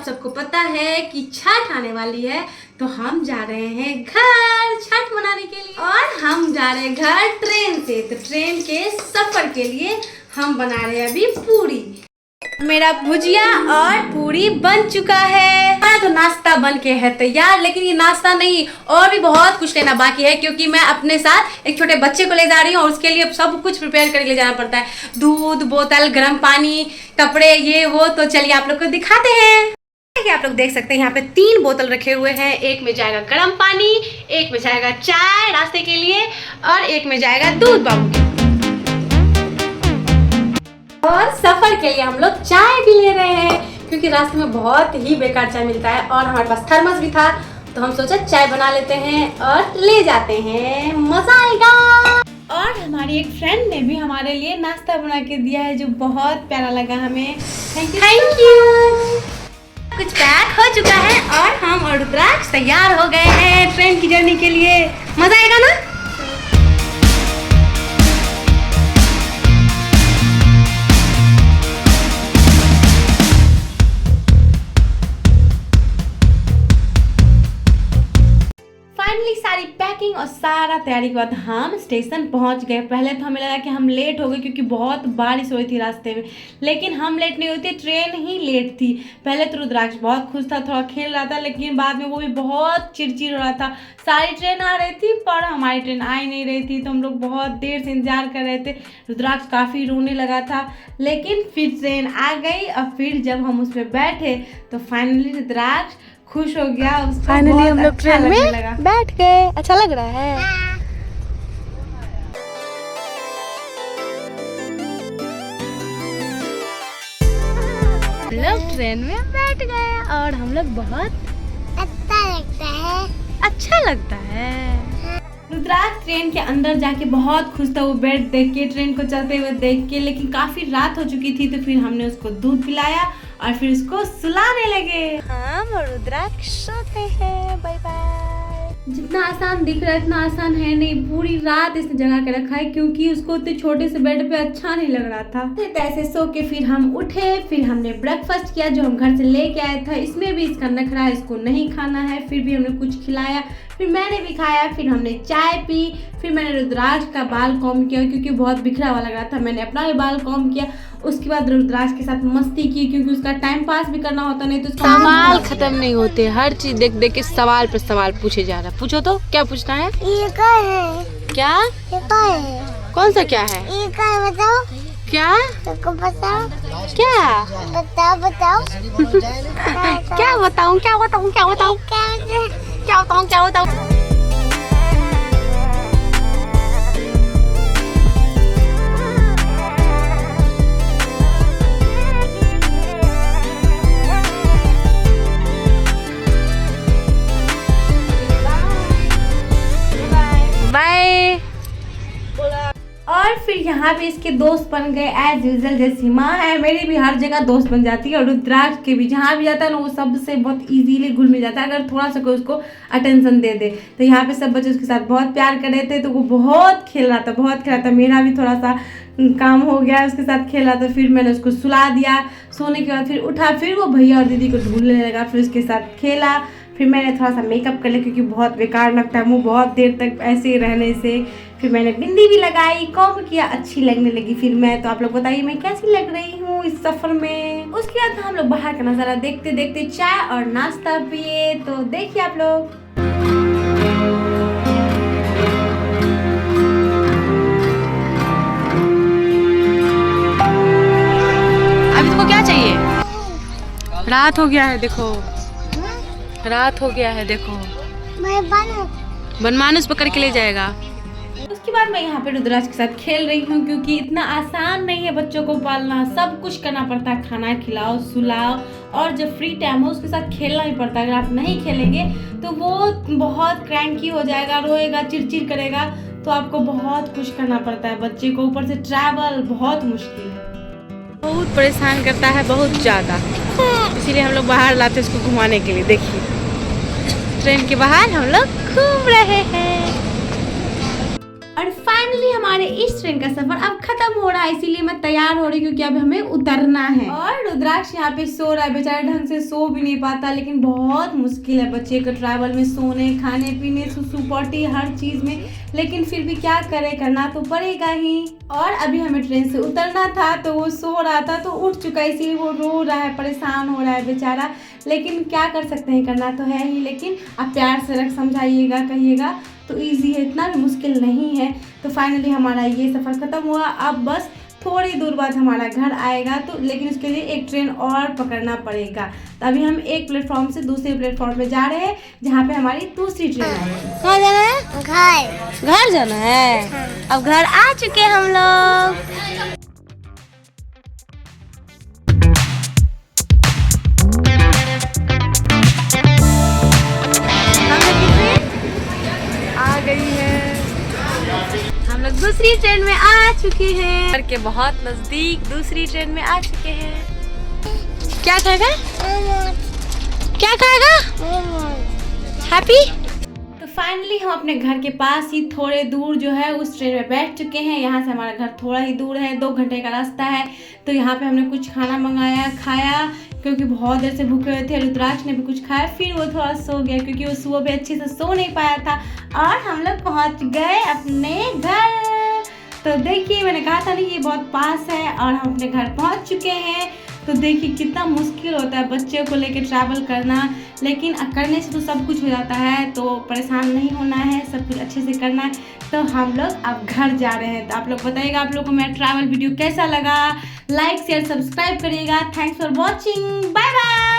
आप सबको पता है कि छठ आने वाली है, तो हम जा रहे हैं घर छठ मनाने के लिए। और हम जा रहे हैं घर ट्रेन से, तो ट्रेन के सफर के लिए हम बना रहे हैं अभी पूरी। मेरा भुजिया और पूरी बन चुका है। तो नाश्ता बन के है तैयार, लेकिन ये नाश्ता नहीं, और भी बहुत कुछ लेना बाकी है, क्योंकि मैं अपने साथ एक छोटे बच्चे को ले जा रही हूँ और उसके लिए सब कुछ प्रिपेयर करके ले जाना पड़ता है। दूध, बोतल, गर्म पानी, कपड़े, ये वो। तो चलिए आप लोग को दिखाते हैं। आप लोग देख सकते हैं यहाँ पे 3 बोतल रखे हुए हैं। एक में जाएगा गर्म पानी, एक में जाएगा चाय रास्ते के लिए, और एक में जाएगा दूध बाबू। और सफर के लिए हम लोग चाय भी ले रहे हैं, क्योंकि रास्ते में बहुत ही बेकार चाय मिलता है, और हमारे पास थर्मस भी था, तो हम सोचा चाय बना लेते हैं और ले जाते हैं, मजा आएगा। और हमारी एक फ्रेंड ने भी हमारे लिए नाश्ता बना के दिया है, जो बहुत प्यारा लगा हमें। Thank you. कुछ पैक हो चुका है और हम और रुद्राक्ष तैयार हो गए हैं ट्रेन की जर्नी के लिए। मजा आएगा ना? फाइनली सारी पैकिंग और सारा तैयारी के बाद हम स्टेशन पहुंच गए। पहले तो हमें लगा कि हम लेट हो गए, क्योंकि बहुत बारिश हो रही थी रास्ते में, लेकिन हम लेट नहीं हुई थी, ट्रेन ही लेट थी। पहले तो रुद्राक्ष बहुत खुश था, थोड़ा खेल रहा था, लेकिन बाद में वो भी बहुत चिड़चिड़ हो रहा था। सारी ट्रेन आ रही थी पर हमारी ट्रेन आ ही नहीं रही थी, तो हम लोग बहुत देर से इंतजार कर रहे थे। रुद्राक्ष काफ़ी रोने लगा था, लेकिन फिर ट्रेन आ गई और फिर जब हम उस पर बैठे तो फाइनली रुद्राक्ष खुश हो गया। फाइनली हम लोग ट्रेन में बैठ गए। अच्छा लग रहा है। हम लोग ट्रेन में बैठ गए और हम लोग बहुत अच्छा लगता है। रुद्राक्ष ट्रेन के अंदर जाके बहुत खुश था, वो बेड देख के, ट्रेन को चलते हुए देख के, लेकिन काफी रात हो चुकी थी, तो फिर हमने उसको दूध पिलाया और फिर उसको सुलाने लगे। हम और रुद्राक्ष सोते हैं। Bye bye. जितना आसान दिख रहा है इतना आसान है नहीं। पूरी रात इसने जगा के रखा है, क्योंकि उसको उतने छोटे से बेड पे अच्छा नहीं लग रहा था। तो ऐसे सो के फिर हम उठे, फिर हमने ब्रेकफास्ट किया जो हम घर से लेके आए था। इसमें भी इसका नखरा है, इसको नहीं खाना है, फिर भी हमने कुछ खिलाया, फिर मैंने भी खाया, फिर हमने चाय पी, फिर मैंने रुद्राक्ष का बाल कॉम्ब किया, क्योंकि बहुत बिखरा हुआ लग रहा था। मैंने अपना भी बाल कॉम्ब किया। उसके बाद रुद्राक्ष के साथ मस्ती की, क्योंकि उसका टाइम पास भी करना होता, नहीं तो सवाल खत्म नहीं होते। हर चीज देख देख के सवाल पे सवाल पूछे जा रहा है। पूछो तो क्या पूछना है? ये क्या है? क्या? ये क्या है? कौन सा क्या है? ये क्या है बताओ? क्या? तुमको बताओ? क्या? बताओ बताओ। क्या बताऊं क्या बताऊं क्या बताऊं क्या बताऊं क्या बताऊं? बाय। और फिर यहाँ पे इसके दोस्त बन गए एज यूजल। जैसी माँ है मेरी भी हर जगह दोस्त बन जाती है, और रुद्राक्ष के भी जहाँ भी जाता है ना वो सबसे बहुत इजीली घुल मिल जाता है, अगर थोड़ा सा कोई उसको अटेंशन दे दे। तो यहाँ पे सब बच्चे उसके साथ बहुत प्यार कर रहे थे, तो वो बहुत खेल रहा था। मेरा भी थोड़ा सा काम हो गया, उसके साथ खेला, तो फिर मैंने उसको सुला दिया। सोने के बाद फिर उठा, फिर वो भैया और दीदी को ढूंढने लगा, फिर उसके साथ खेला। फिर मैंने थोड़ा सा मेकअप कर लिया, क्योंकि बहुत बेकार लगता है मुँह बहुत देर तक ऐसे ही रहने से। फिर मैंने बिंदी भी लगाई, कॉम्ब किया, अच्छी लगने लगी फिर मैं। तो आप लोग बताइए मैं कैसी लग रही हूँ इस सफर में। उसके बाद हम लोग बाहर का नज़ारा देखते देखते चाय और नाश्ता पिए। तो देखिए आप लोग। अभी तुमको क्या चाहिए? रात हो गया है देखो, रात हो गया है देखो। बनमानुस पकड़ के ले जाएगा। उसके बाद मैं यहाँ पे रुद्राक्ष के साथ खेल रही हूँ, क्योंकि इतना आसान नहीं है बच्चों को पालना, सब कुछ करना पड़ता है। खाना खिलाओ, सुलाओ, और जब फ्री टाइम हो उसके साथ खेलना भी पड़ता है। अगर आप नहीं खेलेंगे तो वो बहुत क्रैंकी हो जाएगा, रोएगा, चिड़चिड़ करेगा, तो आपको बहुत कुछ करना पड़ता है बच्चे को। ऊपर से ट्रैवल बहुत मुश्किल है, बहुत परेशान करता है, बहुत ज़्यादा। इसीलिए हम लोग बाहर लाते उसको घुमाने के लिए। देखिए ट्रेन के बाहर हम लोग घूम रहे हैं। और फाइनली हमारे इस ट्रेन का सफर अब खत्म हो रहा है, इसीलिए मैं तैयार हो रही हूँ क्योंकि अब हमें उतरना है। और रुद्राक्ष यहाँ पे सो रहा है, बेचारा ढंग से सो भी नहीं पाता, लेकिन बहुत मुश्किल है बच्चे को ट्रैवल में सोने, खाने पीने, सुसु पॉटी हर चीज में, लेकिन फिर भी क्या करे, करना तो पड़ेगा ही। और अभी हमें ट्रेन से उतरना था तो वो सो रहा था तो उठ चुका है, इसीलिए वो रो रहा है, परेशान हो रहा है बेचारा, लेकिन क्या कर सकते हैं, करना तो है ही। लेकिन आप प्यार से रख समझाइएगा, कहिएगा तो इजी है, इतना भी मुश्किल नहीं है। तो फाइनली हमारा ये सफ़र ख़त्म हुआ। अब बस थोड़ी दूर बाद हमारा घर आएगा, तो लेकिन उसके लिए एक ट्रेन और पकड़ना पड़ेगा। तो अभी हम एक प्लेटफॉर्म से दूसरे प्लेटफॉर्म पे जा रहे हैं, जहाँ पे हमारी दूसरी ट्रेन आएगी। कहाँ जाना है? घर जाना है। अब घर आ चुके हैं हम लोग। आ गई है, हम लोग दूसरी ट्रेन में आ चुके हैं। घर के बहुत नजदीक दूसरी ट्रेन में आ चुके हैं। क्या खाएगा? क्या खाएगा? हैप्पी। तो फाइनली हम अपने घर के पास ही थोड़े दूर जो है उस ट्रेन में बैठ चुके हैं। यहाँ से हमारा घर थोड़ा ही दूर है, 2 घंटे का रास्ता है। तो यहाँ पे हमने कुछ खाना मंगाया, खाया, क्योंकि बहुत देर से भूखे हुए थे। रुद्राक्ष ने भी कुछ खाया, फिर वो थोड़ा सो गया क्योंकि वो सुबह भी अच्छे से सो नहीं पाया था। और हम लोग पहुँच गए अपने घर। तो देखिए, मैंने कहा था ना ये बहुत पास है, और हम अपने घर पहुँच चुके हैं। तो देखिए कितना मुश्किल होता है बच्चे को लेकर ट्रैवल करना, लेकिन करने से तो सब कुछ हो जाता है, तो परेशान नहीं होना है, सब कुछ अच्छे से करना है। तो हम लोग अब घर जा रहे हैं। तो आप लोग बताइएगा आप लोगों को मेरा ट्रैवल वीडियो कैसा लगा, लाइक शेयर सब्सक्राइब करिएगा। Thanks for watching, bye bye.